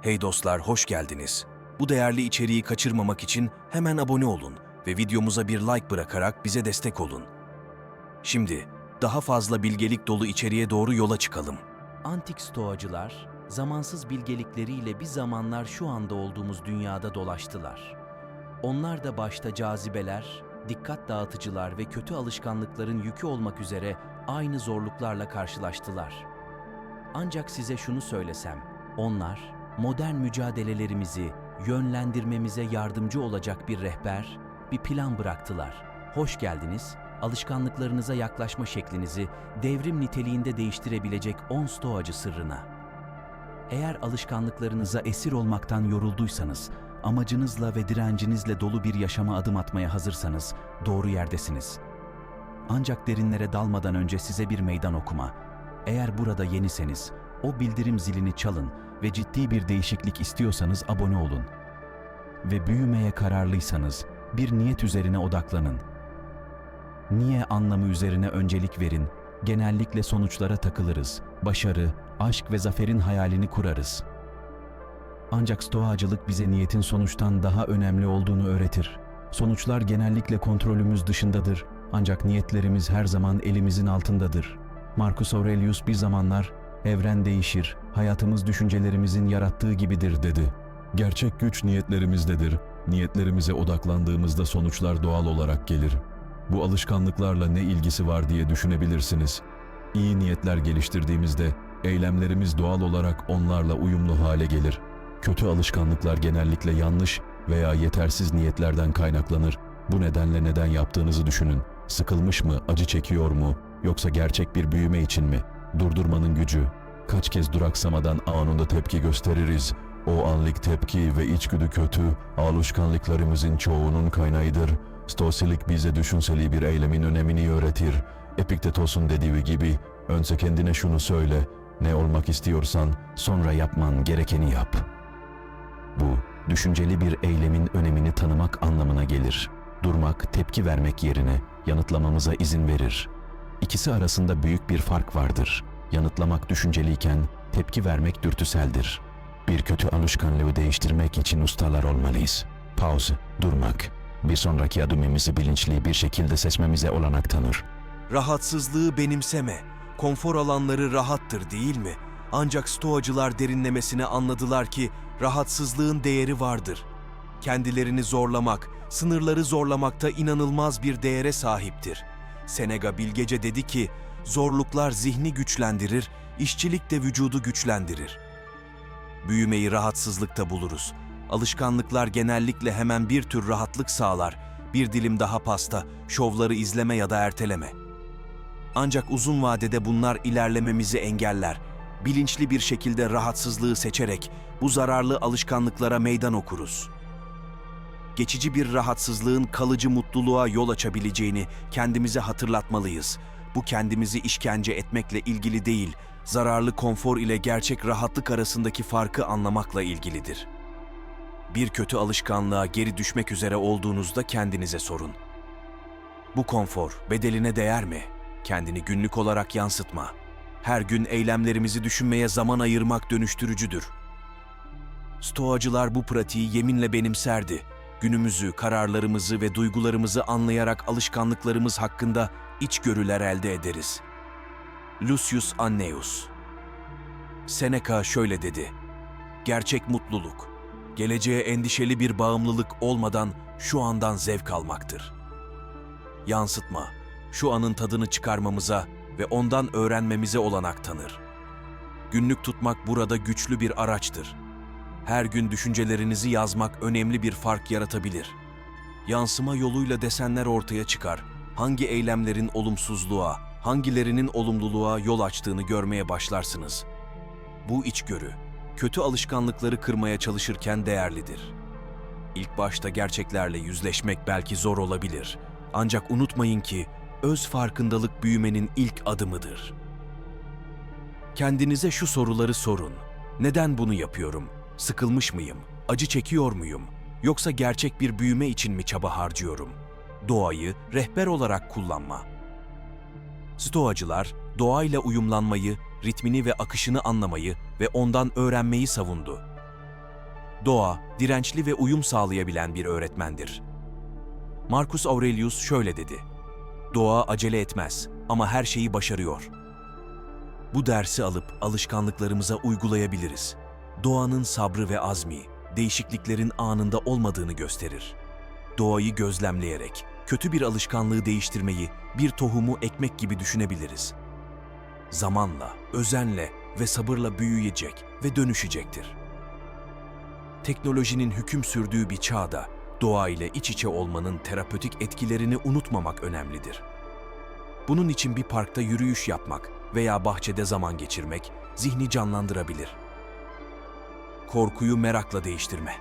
Hey dostlar, hoş geldiniz. Bu değerli içeriği kaçırmamak için hemen abone olun ve videomuza bir like bırakarak bize destek olun. Şimdi daha fazla bilgelik dolu içeriğe doğru yola çıkalım. Antik stoacılar, zamansız bilgelikleriyle bir zamanlar şu anda olduğumuz dünyada dolaştılar. Onlar da başta cazibeler, dikkat dağıtıcılar ve kötü alışkanlıkların yükü olmak üzere aynı zorluklarla karşılaştılar. Ancak size şunu söylesem, onlar modern mücadelelerimizi yönlendirmemize yardımcı olacak bir rehber, bir plan bıraktılar. Hoş geldiniz, alışkanlıklarınıza yaklaşma şeklinizi devrim niteliğinde değiştirebilecek 10 stoacı sırrına. Eğer alışkanlıklarınıza esir olmaktan yorulduysanız, amacınızla ve direncinizle dolu bir yaşama adım atmaya hazırsanız doğru yerdesiniz. Ancak derinlere dalmadan önce size bir meydan okuma. Eğer burada yeniseniz, o bildirim zilini çalın ve ciddi bir değişiklik istiyorsanız abone olun. Ve büyümeye kararlıysanız bir niyet üzerine odaklanın. Niye anlamı üzerine öncelik verin, genellikle sonuçlara takılırız, başarı, aşk ve zaferin hayalini kurarız. Ancak stoacılık bize niyetin sonuçtan daha önemli olduğunu öğretir. Sonuçlar genellikle kontrolümüz dışındadır, ancak niyetlerimiz her zaman elimizin altındadır. Marcus Aurelius bir zamanlar, "Evren değişir, hayatımız düşüncelerimizin yarattığı gibidir" dedi. Gerçek güç niyetlerimizdedir. Niyetlerimize odaklandığımızda sonuçlar doğal olarak gelir. Bu alışkanlıklarla ne ilgisi var diye düşünebilirsiniz. İyi niyetler geliştirdiğimizde eylemlerimiz doğal olarak onlarla uyumlu hale gelir. Kötü alışkanlıklar genellikle yanlış veya yetersiz niyetlerden kaynaklanır. Bu nedenle neden yaptığınızı düşünün. Sıkılmış mı, acı çekiyor mu, yoksa gerçek bir büyüme için mi? Durdurmanın gücü. Kaç kez duraksamadan anında tepki gösteririz. O anlık tepki ve içgüdü kötü alışkanlıklarımızın çoğunun kaynağıdır. Stoasilik bize düşünseli bir eylemin önemini öğretir. Epiktetos'un dediği gibi, önce kendine şunu söyle, ne olmak istiyorsan sonra yapman gerekeni yap. Bu, düşünceli bir eylemin önemini tanımak anlamına gelir. Durmak, tepki vermek yerine yanıtlamamıza izin verir. İkisi arasında büyük bir fark vardır. Yanıtlamak düşünceliyken, tepki vermek dürtüseldir. Bir kötü alışkanlığı değiştirmek için ustalar olmalıyız. Pause, durmak, bir sonraki adımımızı bilinçli bir şekilde seçmemize olanak tanır. Rahatsızlığı benimseme. Konfor alanları rahattır değil mi? Ancak stoacılar derinlemesine anladılar ki rahatsızlığın değeri vardır. Kendilerini zorlamak, sınırları zorlamakta inanılmaz bir değere sahiptir. Seneca bilgece dedi ki, zorluklar zihni güçlendirir, işçilik de vücudu güçlendirir. Büyümeyi rahatsızlıkta buluruz. Alışkanlıklar genellikle hemen bir tür rahatlık sağlar. Bir dilim daha pasta, şovları izleme ya da erteleme. Ancak uzun vadede bunlar ilerlememizi engeller. Bilinçli bir şekilde rahatsızlığı seçerek bu zararlı alışkanlıklara meydan okuruz. Geçici bir rahatsızlığın kalıcı mutluluğa yol açabileceğini kendimize hatırlatmalıyız. Bu kendimizi işkence etmekle ilgili değil, zararlı konfor ile gerçek rahatlık arasındaki farkı anlamakla ilgilidir. Bir kötü alışkanlığa geri düşmek üzere olduğunuzda kendinize sorun. Bu konfor bedeline değer mi? Kendini günlük olarak yansıtma. Her gün eylemlerimizi düşünmeye zaman ayırmak dönüştürücüdür. Stoacılar bu pratiği yeminle benimserdi. Günümüzü, kararlarımızı ve duygularımızı anlayarak alışkanlıklarımız hakkında içgörüler elde ederiz. Lucius Annaeus. Seneca şöyle dedi: "Gerçek mutluluk, geleceğe endişeli bir bağımlılık olmadan şu andan zevk almaktır." Yansıtma, şu anın tadını çıkarmamıza ve ondan öğrenmemize olanak tanır. Günlük tutmak burada güçlü bir araçtır. Her gün düşüncelerinizi yazmak önemli bir fark yaratabilir. Yansıma yoluyla desenler ortaya çıkar. Hangi eylemlerin olumsuzluğa, hangilerinin olumluluğa yol açtığını görmeye başlarsınız. Bu içgörü, kötü alışkanlıkları kırmaya çalışırken değerlidir. İlk başta gerçeklerle yüzleşmek belki zor olabilir. Ancak unutmayın ki, öz farkındalık büyümenin ilk adımıdır. Kendinize şu soruları sorun. Neden bunu yapıyorum? Sıkılmış mıyım? Acı çekiyor muyum? Yoksa gerçek bir büyüme için mi çaba harcıyorum? Doğayı rehber olarak kullanma. Stoacılar, doğayla uyumlanmayı, ritmini ve akışını anlamayı ve ondan öğrenmeyi savundu. Doğa, dirençli ve uyum sağlayabilen bir öğretmendir. Marcus Aurelius şöyle dedi: "Doğa acele etmez ama her şeyi başarıyor." Bu dersi alıp alışkanlıklarımıza uygulayabiliriz. Doğanın sabrı ve azmi, değişikliklerin anında olmadığını gösterir. Doğayı gözlemleyerek, kötü bir alışkanlığı değiştirmeyi bir tohumu ekmek gibi düşünebiliriz. Zamanla, özenle ve sabırla büyüyecek ve dönüşecektir. Teknolojinin hüküm sürdüğü bir çağda, doğa ile iç içe olmanın terapötik etkilerini unutmamak önemlidir. Bunun için bir parkta yürüyüş yapmak veya bahçede zaman geçirmek zihni canlandırabilir. Korkuyu merakla değiştirme.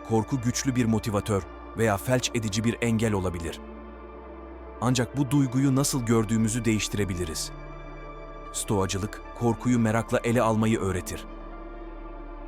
Korku güçlü bir motivatör veya felç edici bir engel olabilir. Ancak bu duyguyu nasıl gördüğümüzü değiştirebiliriz. Stoacılık, korkuyu merakla ele almayı öğretir.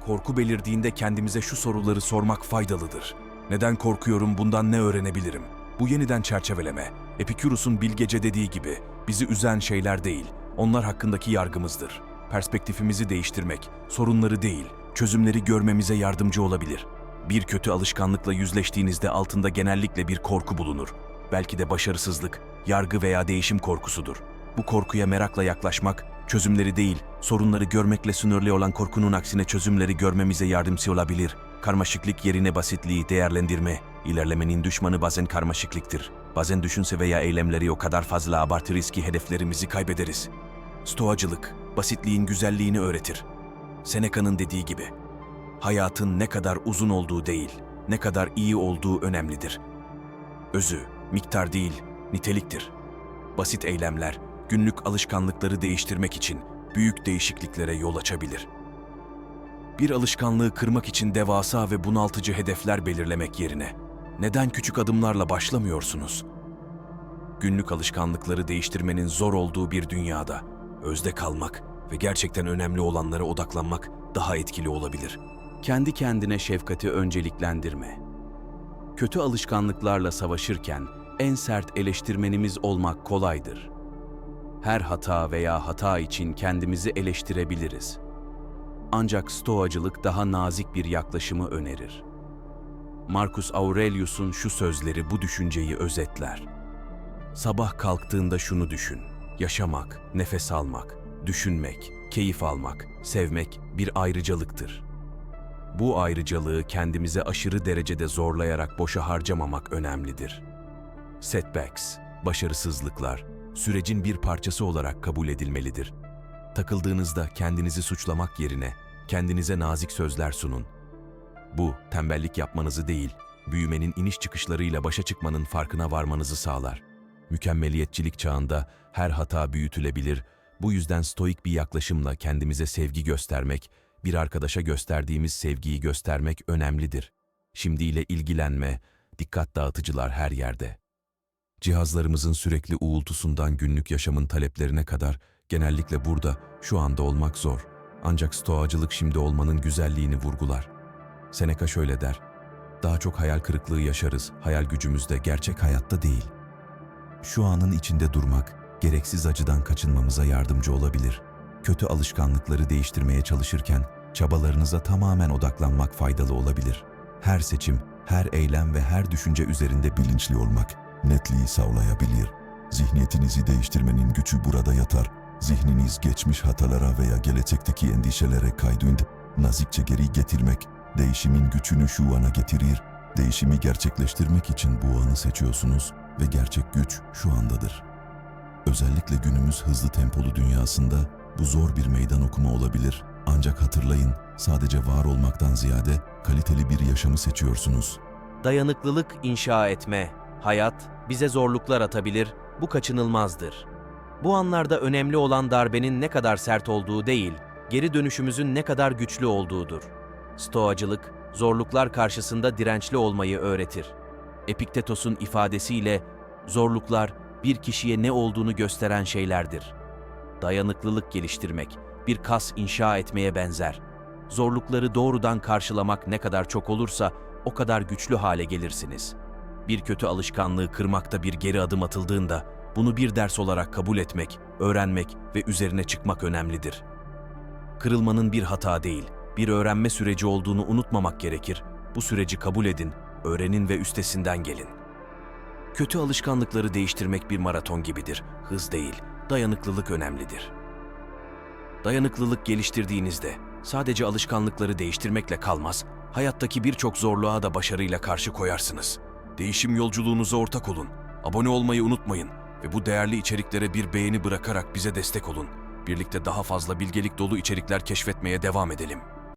Korku belirdiğinde kendimize şu soruları sormak faydalıdır. Neden korkuyorum, bundan ne öğrenebilirim? Bu yeniden çerçeveleme, Epiküros'un bilgece dediği gibi, bizi üzen şeyler değil, onlar hakkındaki yargımızdır. Perspektifimizi değiştirmek, sorunları değil, çözümleri görmemize yardımcı olabilir. Bir kötü alışkanlıkla yüzleştiğinizde altında genellikle bir korku bulunur. Belki de başarısızlık, yargı veya değişim korkusudur. Bu korkuya merakla yaklaşmak, çözümleri değil, sorunları görmekle sınırlı olan korkunun aksine çözümleri görmemize yardımcı olabilir. Karmaşıklık yerine basitliği değerlendirme, ilerlemenin düşmanı bazen karmaşıklıktır. Bazen düşünce veya eylemleri o kadar fazla abartırız ki hedeflerimizi kaybederiz. Stoacılık, basitliğin güzelliğini öğretir. Seneca'nın dediği gibi, hayatın ne kadar uzun olduğu değil, ne kadar iyi olduğu önemlidir. Özü, miktar değil, niteliktir. Basit eylemler, günlük alışkanlıkları değiştirmek için büyük değişikliklere yol açabilir. Bir alışkanlığı kırmak için devasa ve bunaltıcı hedefler belirlemek yerine neden küçük adımlarla başlamıyorsunuz? Günlük alışkanlıkları değiştirmenin zor olduğu bir dünyada özde kalmak ve gerçekten önemli olanlara odaklanmak daha etkili olabilir. Kendi kendine şefkati önceliklendirme. Kötü alışkanlıklarla savaşırken en sert eleştirmenimiz olmak kolaydır. Her hata veya hata için kendimizi eleştirebiliriz. Ancak Stoacılık daha nazik bir yaklaşımı önerir. Marcus Aurelius'un şu sözleri bu düşünceyi özetler. Sabah kalktığında şunu düşün: yaşamak, nefes almak, düşünmek, keyif almak, sevmek bir ayrıcalıktır. Bu ayrıcalığı kendimize aşırı derecede zorlayarak boşa harcamamak önemlidir. Setbacks, başarısızlıklar, sürecin bir parçası olarak kabul edilmelidir. Takıldığınızda kendinizi suçlamak yerine kendinize nazik sözler sunun. Bu, tembellik yapmanızı değil, büyümenin iniş çıkışlarıyla başa çıkmanın farkına varmanızı sağlar. Mükemmeliyetçilik çağında her hata büyütülebilir, bu yüzden stoik bir yaklaşımla kendimize sevgi göstermek, bir arkadaşa gösterdiğimiz sevgiyi göstermek önemlidir. Şimdiyle ilgilenme, dikkat dağıtıcılar her yerde. Cihazlarımızın sürekli uğultusundan günlük yaşamın taleplerine kadar genellikle burada, şu anda olmak zor. Ancak stoacılık şimdi olmanın güzelliğini vurgular. Seneca şöyle der: "Daha çok hayal kırıklığı yaşarız, hayal gücümüzde, gerçek hayatta değil." Şu anın içinde durmak, gereksiz acıdan kaçınmamıza yardımcı olabilir. Kötü alışkanlıkları değiştirmeye çalışırken, çabalarınıza tamamen odaklanmak faydalı olabilir. Her seçim, her eylem ve her düşünce üzerinde bilinçli olmak, netliği sağlayabilir. Zihniyetinizi değiştirmenin gücü burada yatar. Zihniniz geçmiş hatalara veya gelecekteki endişelere kaydığında nazikçe geri getirmek, değişimin gücünü şu ana getirir. Değişimi gerçekleştirmek için bu anı seçiyorsunuz ve gerçek güç şu andadır. Özellikle günümüz hızlı tempolu dünyasında bu zor bir meydan okuma olabilir. Ancak hatırlayın, sadece var olmaktan ziyade kaliteli bir yaşamı seçiyorsunuz. Dayanıklılık inşa etme. Hayat bize zorluklar atabilir, bu kaçınılmazdır. Bu anlarda önemli olan darbenin ne kadar sert olduğu değil, geri dönüşümüzün ne kadar güçlü olduğudur. Stoacılık, zorluklar karşısında dirençli olmayı öğretir. Epiktetos'un ifadesiyle, zorluklar bir kişiye ne olduğunu gösteren şeylerdir. Dayanıklılık geliştirmek, bir kas inşa etmeye benzer. Zorlukları doğrudan karşılamak ne kadar çok olursa, o kadar güçlü hale gelirsiniz. Bir kötü alışkanlığı kırmakta bir geri adım atıldığında, bunu bir ders olarak kabul etmek, öğrenmek ve üzerine çıkmak önemlidir. Kırılmanın bir hata değil, Bir öğrenme süreci olduğunu unutmamak gerekir. Bu süreci kabul edin, öğrenin ve üstesinden gelin. Kötü alışkanlıkları değiştirmek bir maraton gibidir. Hız değil, dayanıklılık önemlidir. Dayanıklılık geliştirdiğinizde sadece alışkanlıkları değiştirmekle kalmaz, hayattaki birçok zorluğa da başarıyla karşı koyarsınız. Değişim yolculuğunuza ortak olun. Abone olmayı unutmayın ve bu değerli içeriklere bir beğeni bırakarak bize destek olun. Birlikte daha fazla bilgelik dolu içerikler keşfetmeye devam edelim.